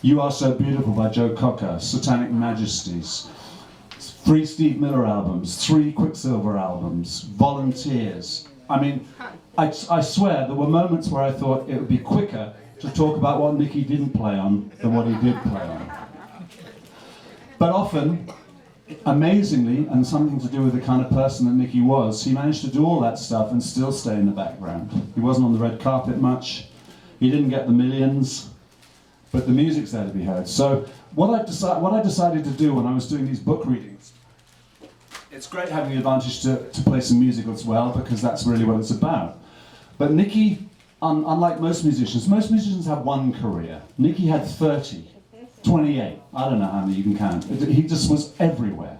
You Are So Beautiful by Joe Cocker, Satanic Majesties, 3 Steve Miller albums, 3 Quicksilver albums, Volunteers. I mean, I swear there were moments where I thought it would be quicker to talk about what Nicky didn't play on than what he did play on. But often, amazingly, and something to do with the kind of person that Nicky was, he managed to do all that stuff and still stay in the background. He wasn't on the red carpet much, he didn't get the millions, but the music's there to be heard. So what I decided to do when I was doing these book readings, it's great having the advantage to play some music as well, because that's really what it's about. But Nicky, unlike most musicians have one career. Nicky had 30, 28, I don't know how many you can count. He just was everywhere.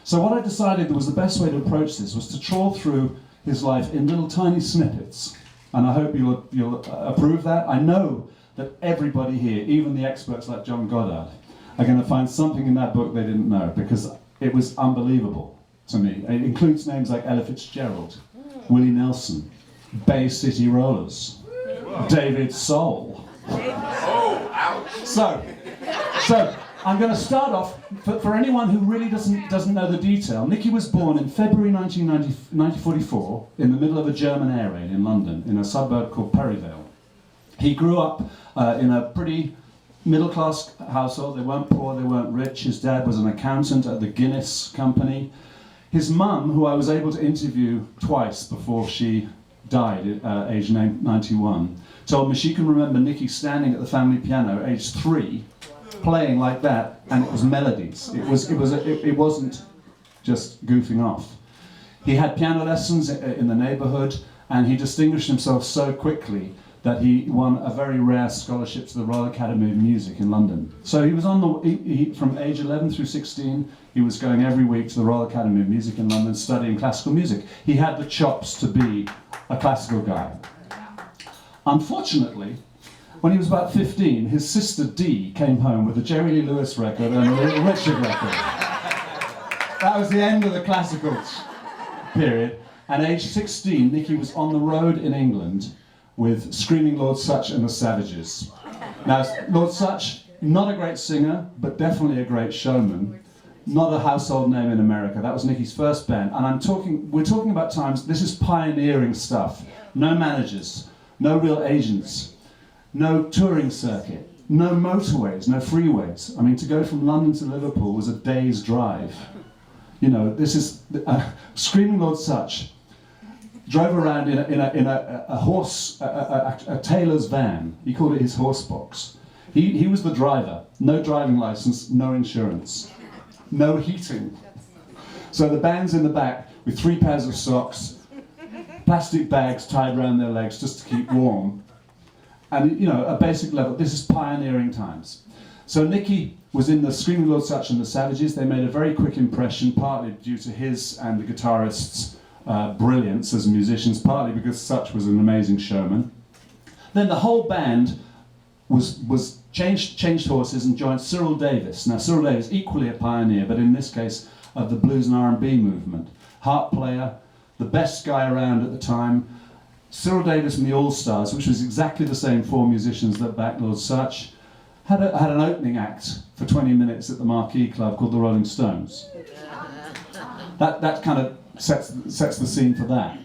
So what I decided was the best way to approach this was to trawl through his life in little tiny snippets. And I hope you'll approve that. I know that everybody here, even the experts like John Goddard, are going to find something in that book they didn't know, because it was unbelievable to me. It includes names like Ella Fitzgerald, Willie Nelson, Bay City Rollers, David Soul. Oh, ouch. So I'm going to start off, for anyone who really doesn't know the detail, Nicky was born in February 1944 in the middle of a German air raid in London, in a suburb called Perivale. He grew up in a pretty middle-class household. They weren't poor, they weren't rich. His dad was an accountant at the Guinness Company. His mum, who I was able to interview twice before she died at age 91, told me she can remember Nicky standing at the family piano, age 3, playing like that, and it was melodies. It wasn't just goofing off. He had piano lessons in the neighbourhood, and he distinguished himself so quickly that he won a very rare scholarship to the Royal Academy of Music in London. So he was from age 11 through 16, he was going every week to the Royal Academy of Music in London studying classical music. He had the chops to be a classical guy. Unfortunately, when he was about 15, his sister Dee came home with a Jerry Lee Lewis record and a Little Richard record. That was the end of the classical period. And at age 16, Nicky was on the road in England with Screaming Lord Sutch and the Savages. Now, Lord Sutch, not a great singer, but definitely a great showman. Not a household name in America. That was Nicky's first band. And we're talking about times, this is pioneering stuff. No managers, no real agents, no touring circuit, no motorways, no freeways. I mean, to go from London to Liverpool was a day's drive. You know, this is, Screaming Lord Sutch drove around in a tailor's van. He called it his horse box. He was the driver. No driving license, no insurance, no heating. So the band's in the back with 3 pairs of socks, plastic bags tied around their legs just to keep warm. And, you know, a basic level. This is pioneering times. So Nicky was in the Screaming Lord Sutch and the Savages. They made a very quick impression, partly due to his and the guitarist's brilliance as musicians, partly because Sutch was an amazing showman. Then the whole band was changed horses and joined Cyril Davis. Now Cyril Davis, equally a pioneer, but in this case of the blues and R&B movement. Harp player, the best guy around at the time. Cyril Davis and the All-Stars, which was exactly the same 4 musicians that backed Lord Sutch, had an opening act for 20 minutes at the Marquee Club called the Rolling Stones. That kind of sets the scene for that.